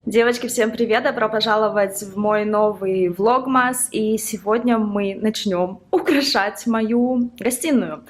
Девочки, всем привет! Добро пожаловать в мой новый влогмас. И сегодня мы начнем украшать мою гостиную.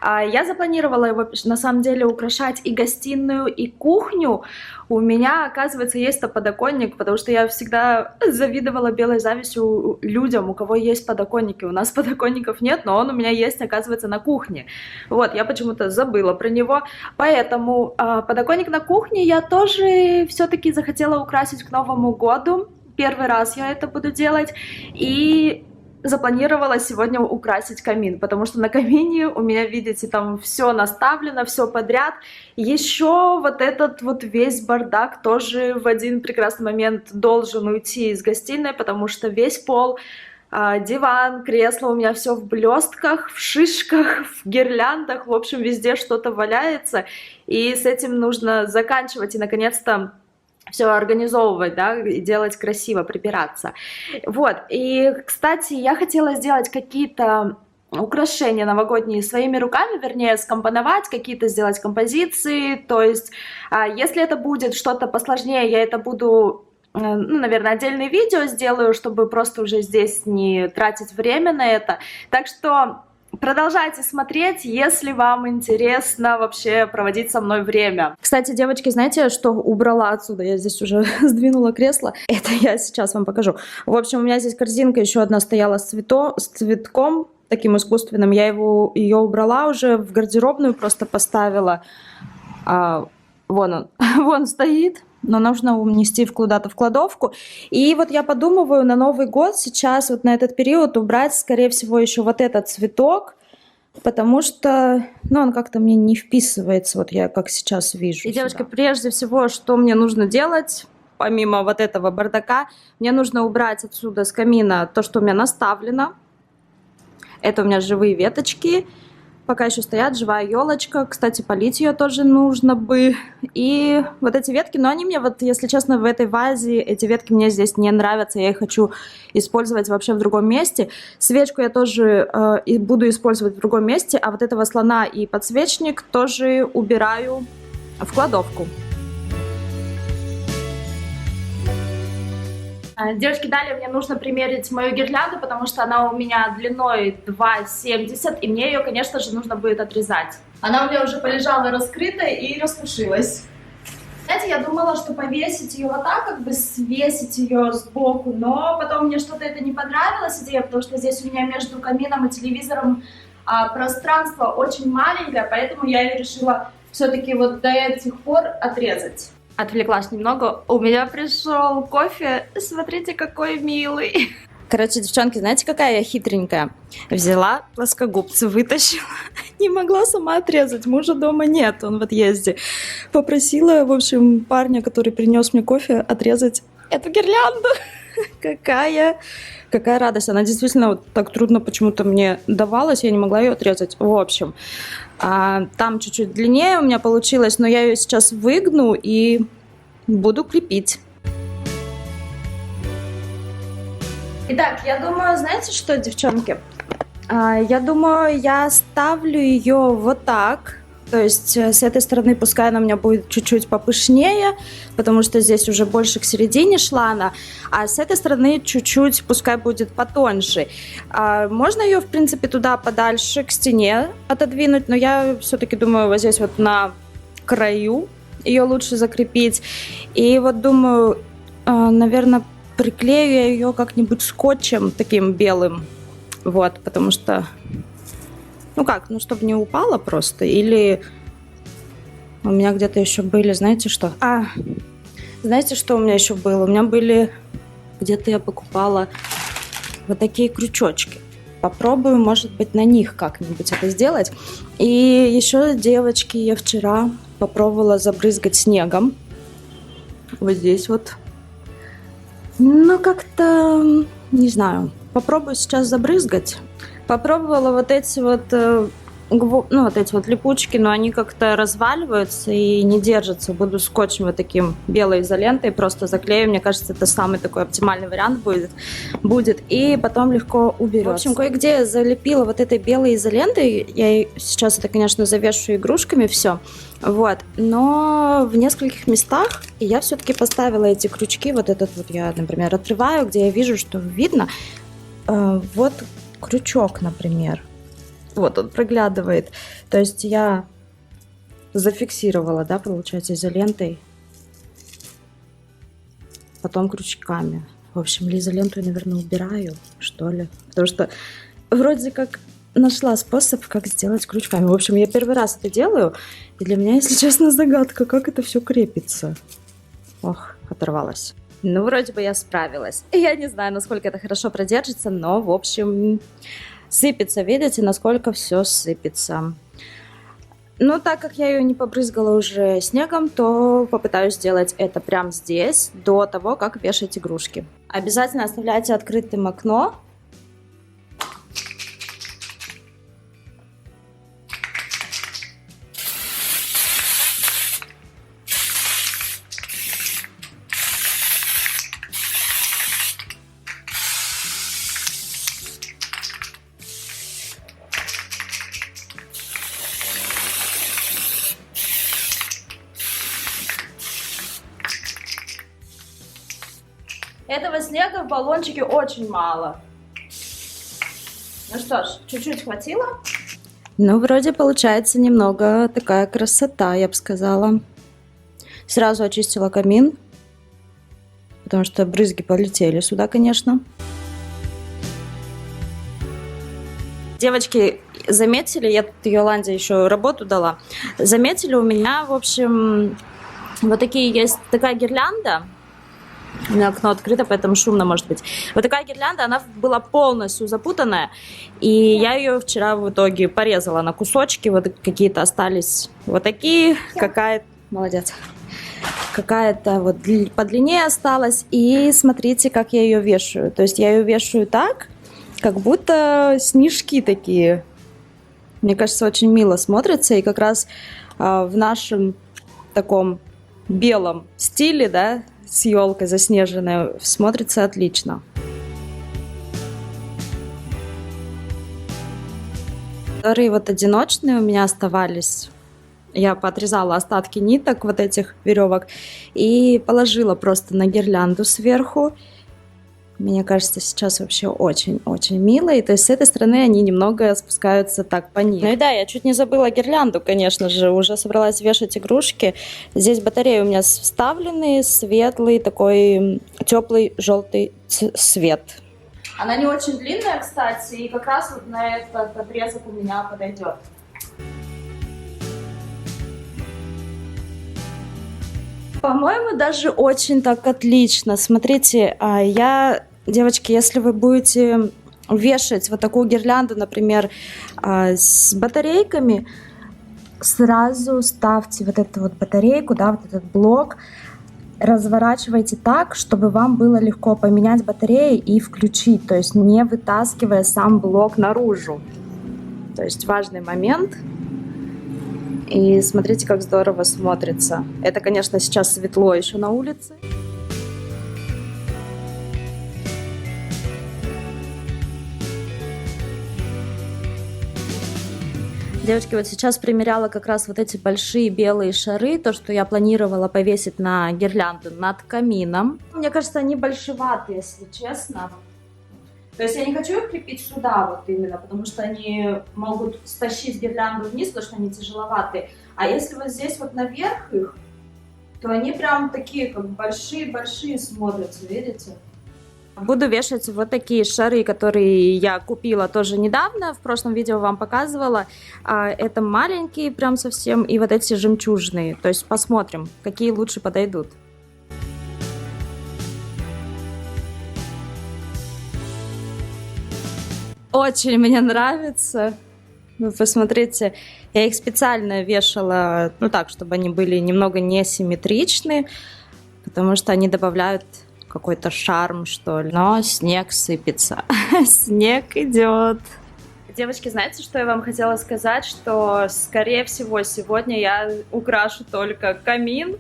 Я запланировала его, на самом деле, украшать и гостиную, и кухню. У меня, оказывается, есть подоконник, потому что я всегда завидовала белой завистью людям, у кого есть подоконники. У нас подоконников нет, но он у меня есть, оказывается, на кухне. Вот, я почему-то забыла про него. Поэтому подоконник на кухне я тоже все-таки захотела украсить к Новому году. Первый раз я это буду делать. И запланировала сегодня украсить камин, потому что на камине у меня, видите, там все наставлено, все подряд. Еще вот этот вот весь бардак тоже в один прекрасный момент должен уйти из гостиной, потому что весь пол, диван, кресло, у меня все в блестках, в шишках, в гирляндах, в общем, везде что-то валяется, и с этим нужно заканчивать и, наконец-то, все организовывать, да, и делать красиво, прибираться. Вот, и, кстати, я хотела сделать какие-то украшения новогодние своими руками, вернее, скомпоновать, какие-то сделать композиции, то есть, если это будет что-то посложнее, я это буду, ну, наверное, отдельное видео сделаю, чтобы просто уже здесь не тратить время на это, так что продолжайте смотреть, если вам интересно вообще проводить со мной время. Кстати, девочки, знаете, что убрала отсюда? Я здесь уже сдвинула кресло. Это я сейчас вам покажу. В общем, у меня здесь корзинка еще одна стояла с цветком таким искусственным. Я ее убрала уже в гардеробную, просто поставила. Вон он, вон стоит. Но нужно унести куда-то в кладовку. И вот я подумываю на Новый год сейчас, вот на этот период, убрать, скорее всего, еще вот этот цветок, потому что, ну, он как-то мне не вписывается, вот я как сейчас вижу. И, девочки, прежде всего, что мне нужно делать, помимо вот этого бардака, мне нужно убрать отсюда с камина то, что у меня наставлено. Это у меня живые веточки. Пока еще стоят, живая елочка. Кстати, полить ее тоже нужно бы. И вот эти ветки, но они мне, вот, если честно, в этой вазе, эти ветки мне здесь не нравятся. Я их хочу использовать вообще в другом месте. Свечку я тоже буду использовать в другом месте. А вот этого слона и подсвечник тоже убираю в кладовку. Девочки, далее мне нужно примерить мою гирлянду, потому что она у меня длиной 2,70, и мне ее, конечно же, нужно будет отрезать. Она у меня уже полежала раскрытая и распушилась. Знаете, я думала, что повесить ее вот так, как бы свесить ее сбоку, но потом мне что-то это не понравилось, идея, потому что здесь у меня между камином и телевизором пространство очень маленькое, поэтому я ее решила все-таки вот до этих пор отрезать. Отвлеклась немного. У меня пришел кофе. Смотрите, какой милый. Короче, девчонки, знаете, какая я хитренькая? Взяла плоскогубцы, вытащила. Не могла сама отрезать. Мужа дома нет, он в отъезде. Попросила, в общем, парня, который принес мне кофе, отрезать эту гирлянду. Какая радость. Она действительно вот так трудно почему-то мне давалась. Я не могла ее отрезать. В общем, там чуть-чуть длиннее у меня получилось, но я ее сейчас выгну и буду крепить. Итак, я думаю, знаете что, девчонки? Я думаю, я ставлю ее вот так. То есть с этой стороны пускай она у меня будет чуть-чуть попышнее, потому что здесь уже больше к середине шла она, а с этой стороны чуть-чуть пускай будет потоньше. Можно ее, в принципе, туда подальше к стене отодвинуть, но я все-таки думаю, вот здесь вот на краю ее лучше закрепить. И вот думаю, наверное, приклею я ее как-нибудь скотчем таким белым, вот, потому что... Ну как, ну чтобы не упала просто, или у меня где-то еще были, знаете что? Знаете, что у меня еще было? У меня были, где-то я покупала вот такие крючочки. Попробую, может быть, на них как-нибудь это сделать. И еще, девочки, я вчера попробовала забрызгать снегом. Вот здесь вот. Ну как-то, не знаю, попробую сейчас забрызгать. Попробовала вот эти вот ну, вот эти вот липучки, но они как-то разваливаются и не держатся. Буду скотчем вот таким белой изолентой просто заклею. Мне кажется, это самый такой оптимальный вариант будет. И потом легко уберется. В общем, кое-где я залепила вот этой белой изолентой. Я сейчас это, конечно, завешу игрушками все. Вот. Но в нескольких местах я все-таки поставила эти крючки. Вот этот вот я, например, отрываю, где я вижу, что видно. Вот крючок, например. Вот он проглядывает. То есть я зафиксировала, да, получается, изолентой. Потом крючками. В общем, изоленту я, наверное, убираю, что ли. Потому что вроде как нашла способ, как сделать крючками. В общем, я первый раз это делаю. И для меня, если честно, загадка, как это все крепится. Ох, оторвалась. Ну, вроде бы я справилась. Я не знаю, насколько это хорошо продержится, но, в общем, сыпется. Видите, насколько все сыпется. Но так как я ее не побрызгала уже снегом, то попытаюсь сделать это прямо здесь, до того, как вешать игрушки. Обязательно оставляйте открытым окно. Этого снега в баллончике очень мало. Ну что ж, чуть-чуть хватило. Ну, вроде получается немного такая красота, я бы сказала. Сразу очистила камин, потому что брызги полетели сюда, конечно. Девочки, заметили, я тут Йоланде еще работу дала, заметили у меня, в общем, вот такие есть, такая гирлянда. У меня окно открыто, поэтому шумно может быть. Вот такая гирлянда, она была полностью запутанная. И я ее вчера в итоге порезала на кусочки. Вот какие-то остались вот такие. Какая-то... Молодец. Какая-то вот подлиннее осталась. И смотрите, как я ее вешаю. То есть я ее вешаю так, как будто снежки такие. Мне кажется, очень мило смотрится. И как раз в нашем таком белом стиле, да, с елкой заснеженной, смотрится отлично. Которые вот одиночные у меня оставались. Я поотрезала остатки ниток вот этих веревок и положила просто на гирлянду сверху. Мне кажется, сейчас вообще очень-очень мило. И то есть с этой стороны они немного спускаются так по ней. Ну и да, я чуть не забыла гирлянду, конечно же. Уже собралась вешать игрушки. Здесь батареи у меня вставлены. Светлый, такой теплый желтый цвет. Она не очень длинная, кстати. И как раз вот на этот отрезок у меня подойдет. По-моему, даже очень так отлично. Смотрите, девочки, если вы будете вешать вот такую гирлянду, например, с батарейками, сразу ставьте вот эту вот батарейку, да, вот этот блок, разворачивайте так, чтобы вам было легко поменять батареи и включить, то есть не вытаскивая сам блок наружу. То есть важный момент. И смотрите, как здорово смотрится. Это, конечно, сейчас светло еще на улице. Девочки, вот сейчас примеряла как раз вот эти большие белые шары, то, что я планировала повесить на гирлянду над камином. Мне кажется, они большеваты, если честно. То есть я не хочу их крепить сюда вот именно, потому что они могут стащить гирлянду вниз, потому что они тяжеловатые. А если вот здесь вот наверх их, то они прям такие как большие-большие смотрятся, видите? Буду вешать вот такие шары, которые я купила тоже недавно, в прошлом видео вам показывала. Это маленькие прям совсем, и вот эти жемчужные. То есть посмотрим, какие лучше подойдут. Очень мне нравится. Вы посмотрите, я их специально вешала, ну так, чтобы они были немного несимметричны, потому что они добавляют какой-то шарм, что ли. Но снег сыпется. Снег идет. Девочки, знаете, что я вам хотела сказать? Что, скорее всего, сегодня я украшу только камин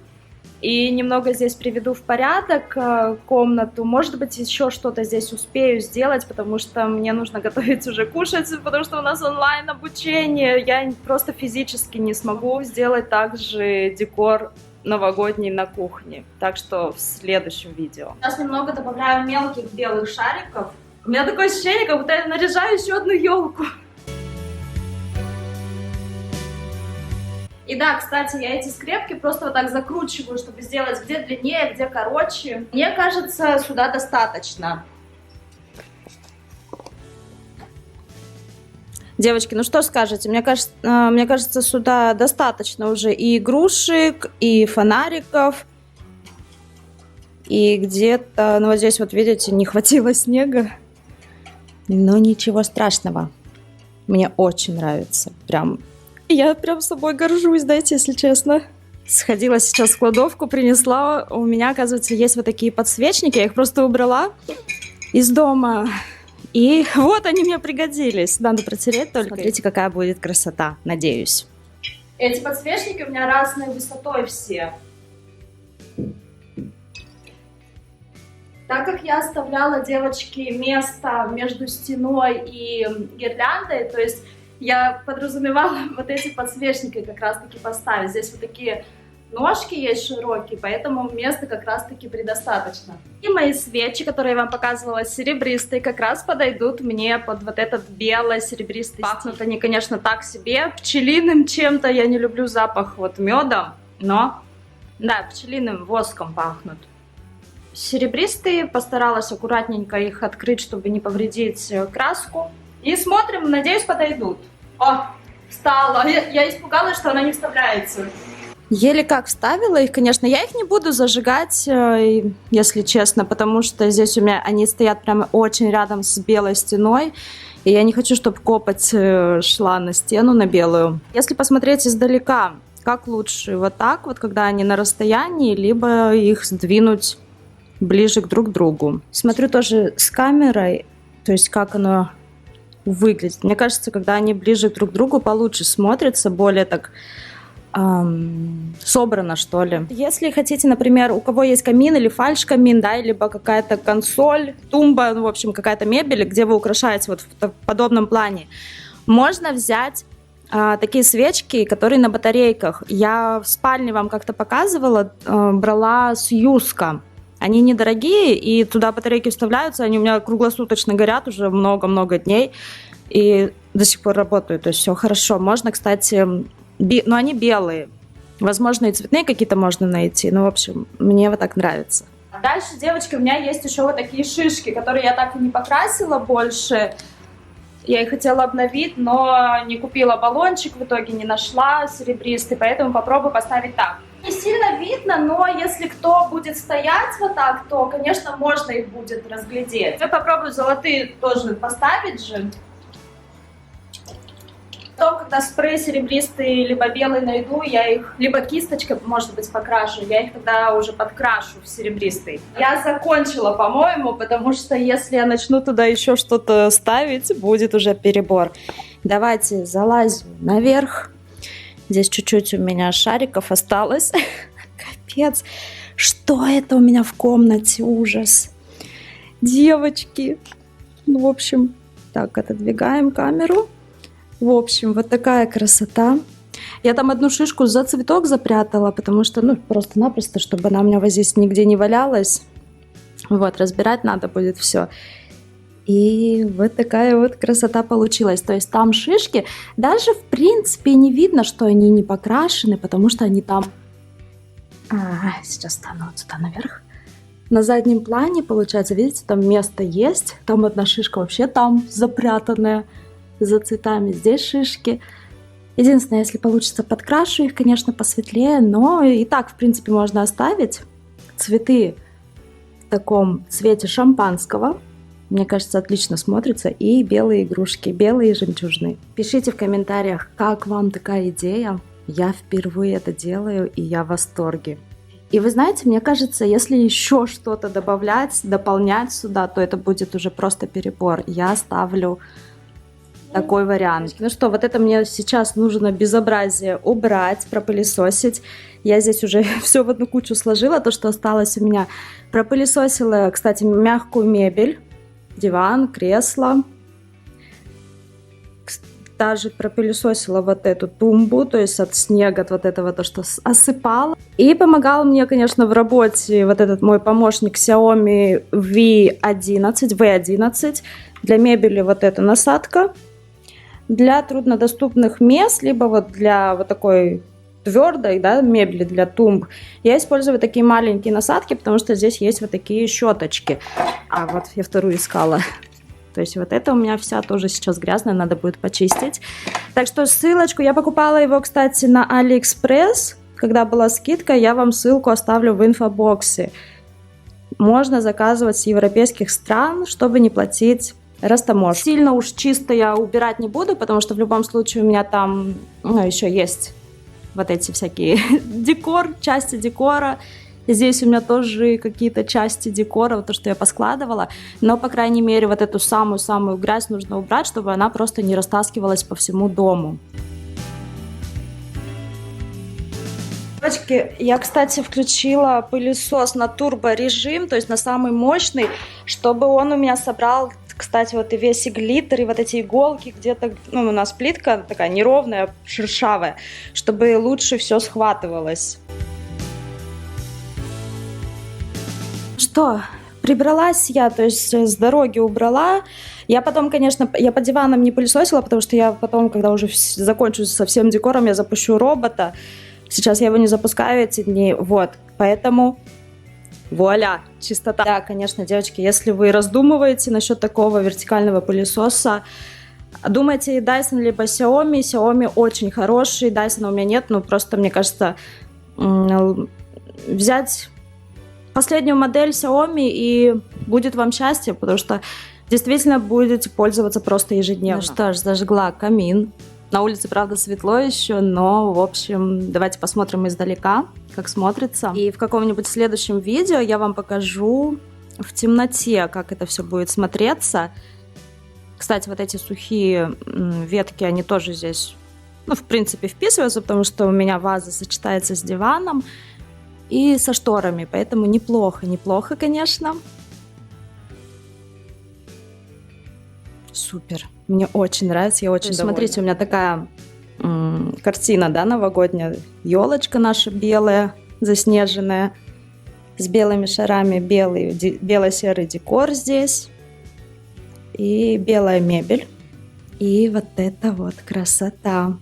и немного здесь приведу в порядок комнату. Может быть, еще что-то здесь успею сделать, потому что мне нужно готовить уже кушать, потому что у нас онлайн обучение. Я просто физически не смогу сделать также декор новогодний на кухне. Так что в следующем видео. Сейчас немного добавляю мелких белых шариков. У меня такое ощущение, как будто я наряжаю еще одну елку. И да, кстати, я эти скрепки просто вот так закручиваю, чтобы сделать где длиннее, где короче. Мне кажется, сюда достаточно. Девочки, ну что скажете? Мне кажется, сюда достаточно уже и игрушек, и фонариков. И где-то, ну вот здесь вот видите, не хватило снега. Но ничего страшного. Мне очень нравится. Я прям собой горжусь, дайте, если честно. Сходила сейчас в кладовку, принесла. У меня, оказывается, есть вот такие подсвечники. Я их просто убрала из дома. И вот они мне пригодились. Надо протереть только. Смотрите, какая будет красота, надеюсь. Эти подсвечники у меня разной высотой все. Так как я оставляла, девочки, место между стеной и гирляндой, то есть я подразумевала вот эти подсвечники как раз-таки поставить. Здесь вот такие ножки есть широкие, поэтому места как раз-таки предостаточно. И мои свечи, которые я вам показывала, серебристые, как раз подойдут мне под вот этот бело-серебристый. Пахнут они, конечно, так себе, пчелиным чем-то. Я не люблю запах вот меда, но да, пчелиным воском пахнут. Серебристые, постаралась аккуратненько их открыть, чтобы не повредить краску. И смотрим, надеюсь, подойдут. О, встала. Я испугалась, что она не вставляется. Еле как вставила их, конечно. Я их не буду зажигать, если честно, потому что здесь у меня они стоят прямо очень рядом с белой стеной. И я не хочу, чтобы копоть шла на стену, на белую. Если посмотреть издалека, как лучше? Вот так вот, когда они на расстоянии, либо их сдвинуть ближе друг к другу. Смотрю тоже с камерой, то есть как оно выглядит. Мне кажется, когда они ближе друг к другу, получше смотрятся, более так собрано, что ли. Если хотите, например, у кого есть камин или фальш-камин, да, либо какая-то консоль, тумба, ну, в общем, какая-то мебель, где вы украшаете вот в подобном плане, можно взять такие свечки, которые на батарейках. Я в спальне вам как-то показывала, брала с Юска. Они недорогие, и туда батарейки вставляются, они у меня круглосуточно горят уже много-много дней, и до сих пор работают, то есть все хорошо. Можно, кстати, но они белые, возможно, и цветные какие-то можно найти, ну, в общем, мне вот так нравится. А дальше, девочки, у меня есть еще вот такие шишки, которые я так и не покрасила больше. Я их хотела обновить, но не купила баллончик, в итоге не нашла серебристый, поэтому попробую поставить так. Не сильно видно, но если кто будет стоять вот так, то, конечно, можно их будет разглядеть. Я попробую золотые тоже поставить же. Потом, когда спрей серебристый либо белый найду, я их, либо кисточкой, может быть, покрашу, я их тогда уже подкрашу в серебристый. Я закончила, по-моему, потому что если я начну туда еще что-то ставить, будет уже перебор. Давайте залазим наверх. Здесь чуть-чуть у меня шариков осталось. Капец. Что это у меня в комнате? Ужас. Девочки. Ну, в общем, так, отодвигаем камеру. В общем, вот такая красота. Я там одну шишку за цветок запрятала, потому что, ну, просто-напросто, чтобы она у меня вот здесь нигде не валялась. Вот, разбирать надо будет все. И вот такая вот красота получилась. То есть там шишки, даже в принципе не видно, что они не покрашены, потому что они там... Сейчас стану вот сюда наверх. На заднем плане, получается, видите, там место есть. Там одна шишка вообще там запрятанная за цветами. Здесь шишки. Единственное, если получится, подкрашу их, конечно, посветлее, но и так, в принципе, можно оставить. Цветы в таком цвете шампанского. Мне кажется, отлично смотрится. И белые игрушки, белые жемчужные. Пишите в комментариях, как вам такая идея. Я впервые это делаю, и я в восторге. И вы знаете, мне кажется, если еще что-то добавлять, дополнять сюда, то это будет уже просто перебор. Я ставлю такой вариант. Ну что, вот это мне сейчас нужно безобразие убрать, пропылесосить. Я здесь уже все в одну кучу сложила, то, что осталось у меня. Пропылесосила, кстати, мягкую мебель, диван, кресло. Даже пропылесосила вот эту тумбу, то есть от снега, от вот этого, то, что осыпала. И помогал мне, конечно, в работе вот этот мой помощник Xiaomi V11. Для мебели вот эта насадка. Для труднодоступных мест, либо вот для вот такой твердой, да, мебели, для тумб, я использую такие маленькие насадки, потому что здесь есть вот такие щеточки. А вот я вторую искала. То есть вот это у меня вся тоже сейчас грязная, надо будет почистить. Так что ссылочку, я покупала его, кстати, на AliExpress, когда была скидка, я вам ссылку оставлю в инфобоксе. Можно заказывать с европейских стран, чтобы не платить растаможку. Сильно уж чисто я убирать не буду, потому что в любом случае у меня там, ну, еще есть вот эти всякие декор, части декора. Здесь у меня тоже какие-то части декора, вот то, что я поскладывала. Но, по крайней мере, вот эту самую-самую грязь нужно убрать, чтобы она просто не растаскивалась по всему дому. Девочки, я, кстати, включила пылесос на турборежим, то есть на самый мощный, чтобы он у меня собрал, кстати, вот и весь и глиттер, и вот эти иголки где-то, ну, у нас плитка такая неровная, шершавая, чтобы лучше все схватывалось. Что, прибралась я, то есть с дороги убрала. Я потом, конечно, я по диванам не пылесосила, потому что я потом, когда уже закончу со всем декором, я запущу робота. Сейчас я его не запускаю эти дни, вот, поэтому вуаля, чистота. Да, конечно, девочки, если вы раздумываете насчет такого вертикального пылесоса, думайте Dyson либо Xiaomi. Xiaomi очень хороший, Dyson у меня нет, но просто, мне кажется, взять последнюю модель Xiaomi и будет вам счастье, потому что действительно будете пользоваться просто ежедневно. Ну что ж, зажгла камин. На улице, правда, светло еще, но, в общем, давайте посмотрим издалека, как смотрится. И в каком-нибудь следующем видео я вам покажу в темноте, как это все будет смотреться. Кстати, вот эти сухие ветки, они тоже здесь, ну, в принципе, вписываются, потому что у меня ваза сочетается с диваном и со шторами, поэтому неплохо, конечно. Супер, мне очень нравится, я очень довольна. Смотрите, у меня такая картина, да, новогодняя. Елочка наша белая, заснеженная, с белыми шарами, бело-серый декор здесь. И белая мебель. И вот это вот красота.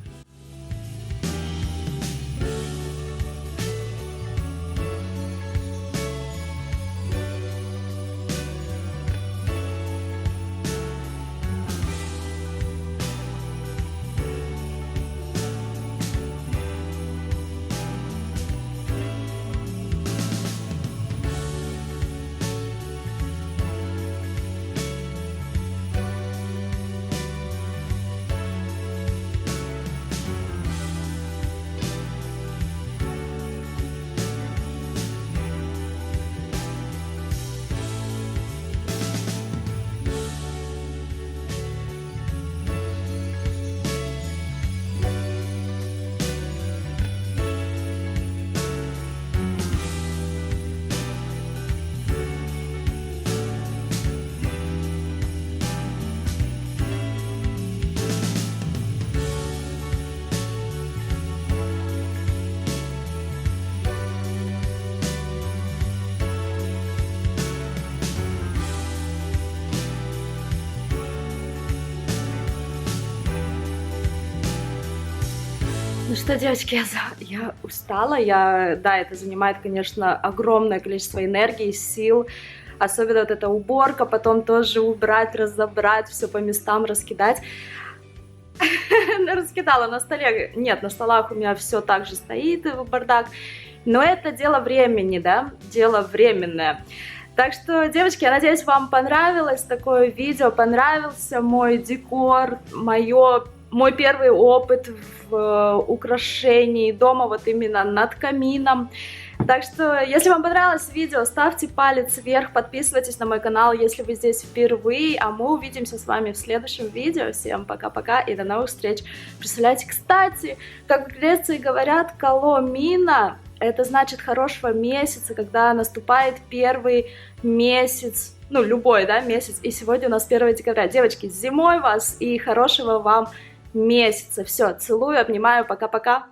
Ну что, девочки, я устала, да, это занимает, конечно, огромное количество энергии, сил, особенно вот эта уборка, потом тоже убрать, разобрать, все по местам раскидать. Раскидала на столе, нет, на столах у меня все так же стоит, бардак, но это дело времени, да, дело временное. Так что, девочки, я надеюсь, вам понравилось такое видео, понравился мой декор, мой первый опыт в украшении дома, вот именно над камином. Так что, если вам понравилось видео, ставьте палец вверх, подписывайтесь на мой канал, если вы здесь впервые, а мы увидимся с вами в следующем видео. Всем пока-пока и до новых встреч. Представляете, кстати, как в Греции говорят, «коломина» — это значит хорошего месяца, когда наступает первый месяц, ну, любой, да, месяц. И сегодня у нас 1 декабря. Девочки, с зимой вас и хорошего вам месяца. Все, целую, обнимаю, пока-пока.